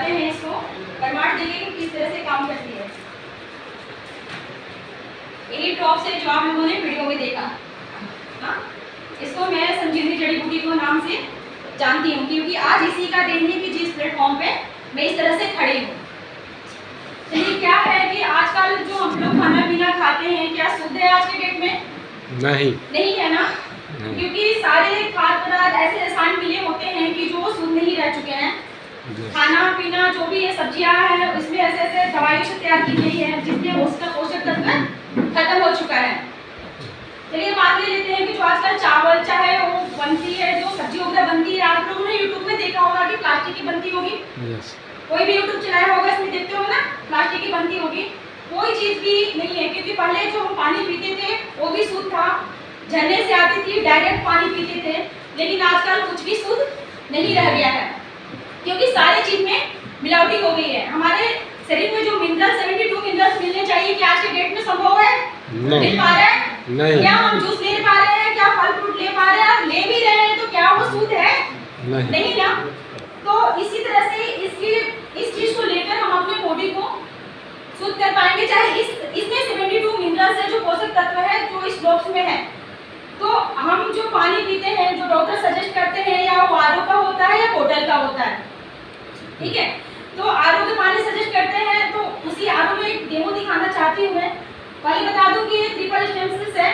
बताते हैं इसको, परमार्थ देखेंगे कि किस तरह से काम करती है। यही ड्रॉप से जो आप लोगों ने वीडियो में देखा, हाँ, इसको मैं संजीवनी जड़ी बूटी को नाम से जानती हूँ, क्योंकि आज इसी का दिन है कि जिस प्लेटफॉर्म पे मैं इस तरह से खड़ी हूँ। चलिए, क्या है कि आजकल जो हम लोग खाना पीना खाते हैं, क्या शुद्ध है आज के डेट में? नहीं है ना, क्योंकि सारे खाद्य पदार्थ ऐसे रसायन मिले होते हैं कि जो शुद्ध नहीं रह चुके हैं। खाना पीना जो भी ये सब्जियां हैं, उसमें ऐसे ऐसे दवाइयों से तैयार की गई है जिसमें उसका पोषक तत्व खत्म हो चुका है। चलिए बात ले लेते हैं कि जो आजकल चावल चाहे वो बनती है, जो सब्जी वगैरह बनती है, आप लोगों ने यूट्यूब में देखा होगा कि प्लास्टिक की बनती होगी। कोई भी यूट्यूब चलाया होगा, इसमें देखते होंगे ना, प्लास्टिक की बनती होगी। कोई चीज भी नहीं है, क्योंकि पहले जो हम पानी पीते थे वो भी शुद्ध था, झरने से आती थी, डायरेक्ट पानी पीते थे। लेकिन आजकल कुछ भी शुद्ध नहीं रह गया है, क्योंकि सारी चीज में मिलावटी हो गई है। हमारे शरीर में जो मिनरल 72 मिनरल्स मिलने चाहिए, क्या आज के डेट में संभव है? मिल पा रहा है? नहीं। क्या हम जूस ले पा रहे हैं? क्या फल फ्रूट ले पा रहे हैं? ले भी रहे हैं तो क्या वो शुद्ध है? नहीं ना। तो इसी तरह से इस चीज को लेकर हम अपने बॉडी को शुद्ध कर पाएंगे, चाहे इसमें 72 मिनरल्स है, जो पोषक तत्व है जो इस बॉक्स में है। तो हम जो पानी पीते हैं, जो डॉक्टर सजेस्ट करते हैं, या वो आरओ का होता है या बोतल का होता है, ठीक है। तो आरओ का पानी सजेस्ट करते हैं, तो उसी आरओ में एक डेमो दिखाना चाहती हूँ मैं। पहले बता दूं कि ये ट्रिपल स्टेंसिल्स है,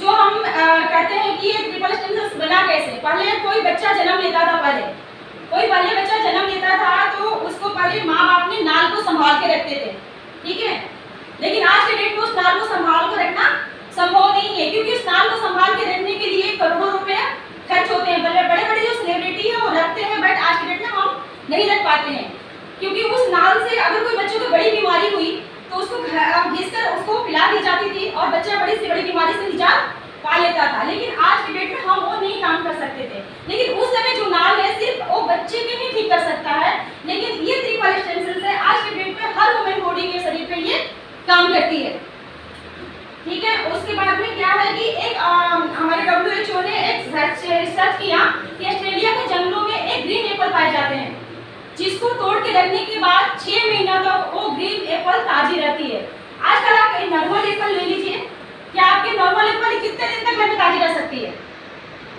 जो हम कहते हैं कि ये ट्रिपल स्टेंसिल्स बना कैसे। पहले कोई बच्चा जन्म लेता था, पहले बच्चा जन्म लेता था तो उसको पहले माँ बाप ने नाल को संभाल के रखते थे, ठीक है। लेकिन आज के डेट में उस नाल को संभाल कर रखना संभव नहीं है, क्योंकि उस नाल को संभाल के रखने के लिए करोड़ों रुपए खर्च होते हैं। बड़े बड़े जो सेलिब्रिटी है वो रखते हैं, बट आज के डेट में हम नहीं रख पाते हैं, क्योंकि उस नाल से अगर कोई बच्चे को बड़ी बीमारी हुई तो उसको घिसकर उसको पिला दी जाती थी और बच्चा बड़ी से बड़ी बीमारी से निजात पा लेता था। लेकिन आज के डेट में हम वो नहीं काम कर सकते थे। लेकिन उस समय जो नाल है सिर्फ वो बच्चे के ही ठीक कर सकता है, लेकिन ये ट्रिपल स्टेंसिल्स है आज के डेट में हर वुमेन बॉडी के शरीर पे ये काम करती है, ठीक है। उसके बाद में क्या है कि एक हमारे WHO ने एक रिसर्च किया कि ऑस्ट्रेलिया के जंगलों में एक ग्रीन एप्पल पाए जाते हैं, जिसको तोड़ के रखने के बाद 6 महीना तक वो ग्रीन एप्पल ताजी रहती है। आजकल आप एक नॉर्मल एप्पल ले लीजिए, क्या आपके नॉर्मल एप्पल कितने दिन तक घर में ताजी रह सकती है?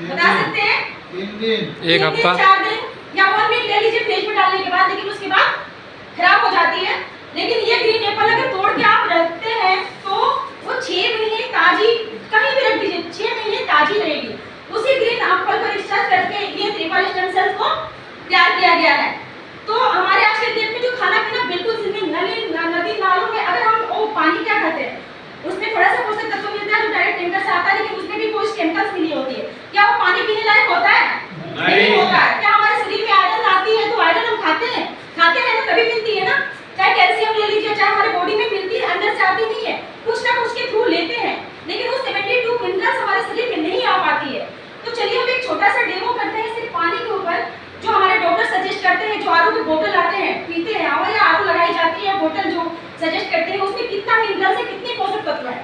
बता सकते हैं? 3 दिन, 1 हफ्ता, 4 दिन या 1 वीक ले लीजिए फ्रिज में डालने के बाद, लेकिन उसके बाद खराब हो जाती है। लेकिन ये ग्रीन एप्पल अगर तोड़ के आप रखते हैं तो वो 6 महीने ताजी, कहीं भी रख दीजिए, 6 महीने ताजी रहेगी। उसी ग्रीन एप्पल पर रिसर्च करके ये ट्रिपल स्टेंसिल्स को तैयार किया गया है। तो हमारे आज के दिन में जो खाना पीना बिल्कुल नदी नालों में, अगर हम वो पानी क्या खाते हैं, उसमें थोड़ा सा पोषक तत्व मिलता है जो डायरेक्ट टैंकर से आता है, लेकिन उसमें भी कुछ केमिकल्स मिली होती है। क्या वो पानी पीने लायक होता है? नहीं होता है। क्या हमारे शरीर में आयरन आती है तो आयरन हम खाते हैं ना, तभी मिलती है ना। चाहे कैल्शियम ले लीजिए, चाहे हमारे बॉडी में मिलती है, अंदर से आती नहीं है, कुछ ना कुछ के थ्रू लेते हैं, लेकिन वो 72 मिनरल्स हमारे शरीर में नहीं आ पाती है। तो चलिए हम एक छोटा सा डेमो करते हैं सिर्फ पानी के ऊपर, जो हमारे डॉक्टर सजेस्ट करते हैं, जो आरओ की बोतल आते हैं पीते हैं, या आरओ लगाई जाती है बोतल जो सजेस्ट करते हैं, उसमें कितना मिनरल्स है, कितने पोषक तत्व है।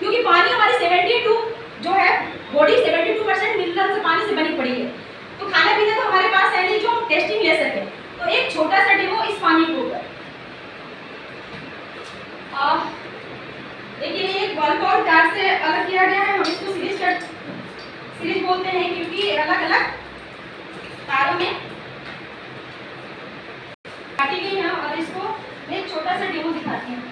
क्योंकि पानी हमारी 72 जो है बॉडी 72% मिनरल से पानी से बनी पड़ी है। तो खाना पीना तो हमारे पास है नहीं जो हम टेस्टिंग ले सके। तो एक छोटा सा डेमो इस पानी के ऊपर, देखिए एक बल्ब और तार से अलग किया गया है। हम इसको सीरीज बोलते हैं, क्योंकि अलग अलग तारों में काटी गई है। और इसको मैं एक छोटा सा डेमो दिखाती हूँ।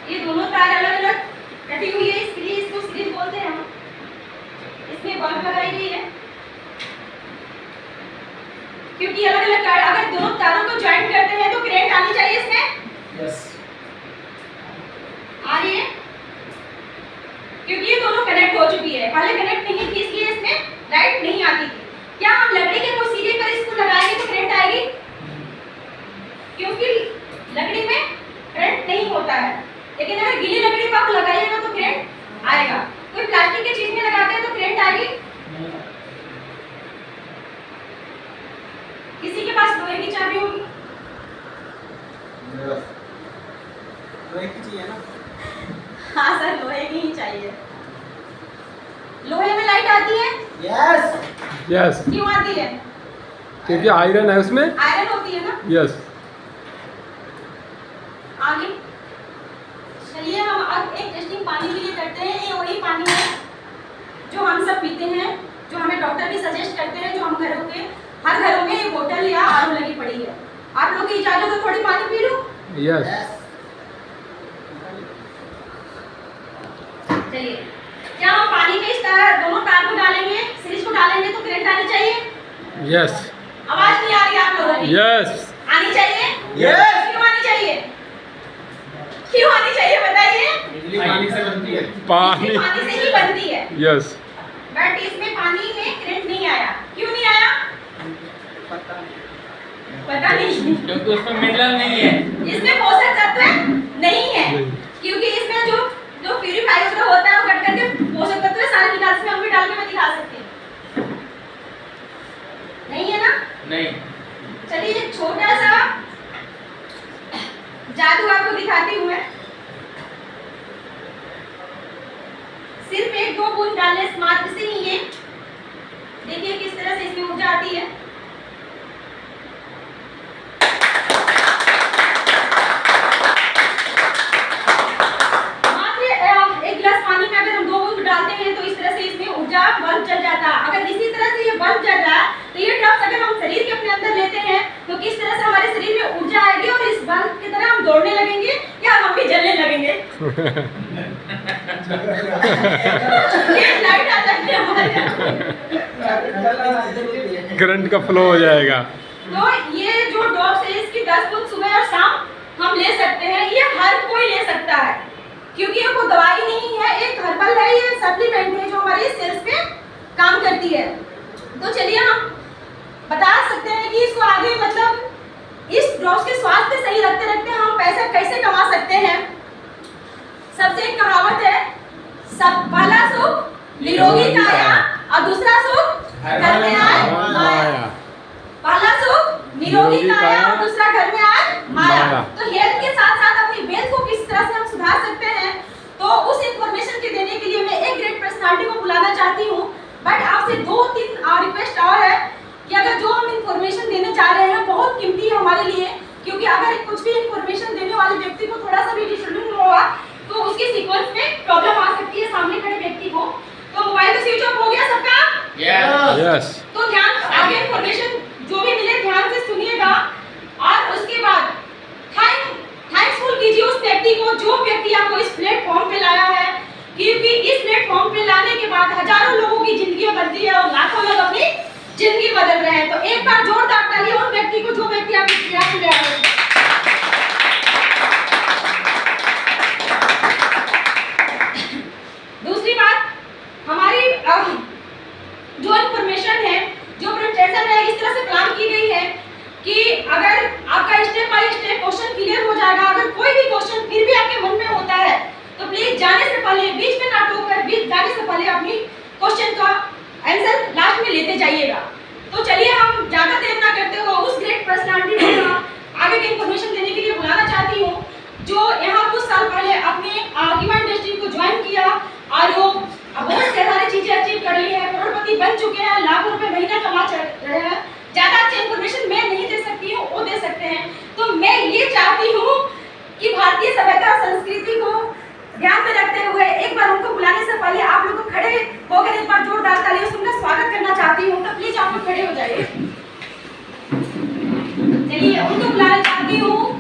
ये दोनों तार अलग अलग कटी हुई है, इसलिए इसको सीरीज बोलते हैं हम। इसमें बल्ब लगाई गई है, क्योंकि अलग अलग तार, अगर दोनों तारों को ज्वाइन करते हैं तो करंट आनी चाहिए इसमें। यस, आ रही है, क्योंकि ये दोनों कनेक्ट हो चुकी है। पहले कनेक्ट नहीं थी, इसलिए इसमें लाइट नहीं आती थी। क्या हम लकड़ी के कोई सीधे पर इसको लगाएंगे तो करंट आएगी? क्योंकि लकड़ी में करंट नहीं होता है, लेकिन अगर गीली लकड़ी पर आप लगाइएगा तो करंट आएगा। कोई प्लास्टिक की चीज में लगाते हैं तो करंट आएगी? किसी के पास लोहे की चाबी होगी, लोहे की चाहिए ना? हाँ सर, लोहे की ही चाहिए। लोहे में लाइट आती है? यस। यस, क्यों आती है? क्योंकि आयरन है उसमें। आयरन होती है ना? यस। आगे चलिए, हम अब एक टेस्टिंग पानी के लिए करते हैं। ये वही पानी है जो हम सब पीते हैं, जो हमें डॉक्टर भी सजेस्ट करते हैं, जो हम घरों के हर घरों में ये बोतल या आरओ लगी पड़ी है। आप लोग की इजाजत तो थोड़ी पानी पी लूं? यस। चलिए, क्या हम पानी में इस तरह दोनों तार को डालेंगे, सीरीज को डालेंगे तो करंट आनी चाहिए? यस। आवाज नहीं आ रही आप लोगों की? यस। आनी चाहिए? यस। क्यों आनी चाहिए? क्यों आनी चाहिए बताइए? बिजली पानी से बनती है। पानी। पानी से ही बनती है, यस। बट इसमें पानी में करंट नहीं आया। क्यों नहीं आया? पता नहीं, क्योंकि उसमें मिनरल नहीं है। इसमें पोषक तत्व नहीं है, क्योंकि इसमें जो जो प्यूरीफायर होता है वो कट करके पोषक तत्व सारे निकाल से हम भी डाल के मैं दिखा सकती हूँ। नहीं है ना? नहीं। चलिए, एक छोटा सा जादू आपको दिखाती हूँ मैं। सिर्फ 1-2 बूंद डालने मात्र से ही ये देखिए किस तरह से इसमें ऊर्जा आती है। मात्र 1 गिलास पानी में अगर हम 2 बूंद डालते हैं तो इस तरह से इसमें ऊर्जा बल्ब जल जाता है। अगर इसी तरह से ये बल्ब जल रहा है तो ये ड्रॉप्स अगर हम शरीर के अपने अंदर लेते हैं तो किस तरह से हमारे शरीर में ऊर्जा आएगी और इस बल्ब की तरह हम दौड़ने लगेंगे या हम भी जलने लगेंगे। ये लाइट आ जाती है हमारे यहाँ। करंट का फ्लो हो जाएगा। तो ये जो ड्रॉप्स है इसकी 10 बूंद सुबह और शाम हम ले सकते हैं। ये हर कोई ले सकता है, क्योंकि ये कोई दवाई नहीं है, एक हर्बल है, ये सप्लीमेंट है जो हमारे सेल्स पे काम करती है। तो चलिए, हम बता सकते हैं कि इसको आगे मतलब इस ड्रॉप्स के स्वास्थ्य सही रखते रखते हम पैसा कैसे कमा सकते हैं। सबसे एक कहावत है, सब पहला सुख निरोगी काया और दूसरा सुख घर में आए माया। पहला सुख निरोगी काया और दूसरा घर में आए माया। तो हेल्थ के साथ साथ अपनी वेल्थ को किस तरह से हम सुधार सकते हैं, तो उस इंफॉर्मेशन के देने के लिए मैं एक ग्रेट पर्सनालिटी को बुलाना चाहती हूँ। बट आपसे 2-3 रिक्वेस्ट और है कि अगर जो हम इंफॉर्मेशन देने जा रहे हैं बहुत कीमती है हमारे लिए, क्योंकि अगर कुछ भी इंफॉर्मेशन देने वाले व्यक्ति को थोड़ा सा भी डिस्टर्बिंग होगा तो उसके सीक्वेंस में प्रॉब्लम आ सकती है सामने खड़े व्यक्ति को। तो मोबाइल का स्विच ऑफ हो गया सबका? यस। तो ध्यान, आगे इंफॉर्मेशन जो भी मिले ध्यान से सुनिएगा और उसके बाद थैंक्सफुल कीजिए उस व्यक्ति को जो व्यक्ति आपको इस प्लेटफॉर्म पे लाया है, क्योंकि इस प्लेटफॉर्म पे लाने के बाद हजारों लोगों की जिंदगी बदली है और लाखों लोग अपनी जिंदगी बदल रहे हैं। तो एक बार जोरदार तालियां उन व्यक्ति को जो व्यक्ति आप इस प्रयास में ले आए हैं। दूसरी बात, हमारी जो इंफॉर्मेशन है, जो प्रेजेंटेशन है, इस तरह से प्लान की गई है कि अगर आपका step by step question clear हो जाएगा। अगर कोई भी क्वेश्चन फिर भी आपके मन में होता है तो प्लीज जाने से पहले, बीच में ना टोककर, बीच जाने से पहले अपनी क्वेश्चन का आंसर लास्ट में लेते जाइएगा। तो चलिए, हम ज्यादा देर ना करते हुए उस ग्रेट पर्सनालिटी को आगे की इंफॉर्मेशन देने के लिए बुलाना चाहती हूँ, जो यहाँ कुछ साल पहले अपने कीमा इंडस्ट्री को ज्वाइन किया और वो बहुत सारी चीजें अचीव कर ली है, करोड़पति बन चुके हैं, लाखों रुपए महीना कमा रहे हैं। ज्यादा अच्छी इंफॉर्मेशन मैं नहीं दे सकती हूँ, वो दे सकते हैं। तो मैं ये चाहती हूँ कि भारतीय सभ्यता और संस्कृति को ध्यान में रखते हुए एक बार उनको बुलाने से पहले आप लोग को खड़े होकर एक बार जोरदार तालियों से उनका स्वागत करना चाहती हूँ। तो प्लीज आप लोग खड़े हो जाइए। चलिए, उनको बुलाना चाहती हूँ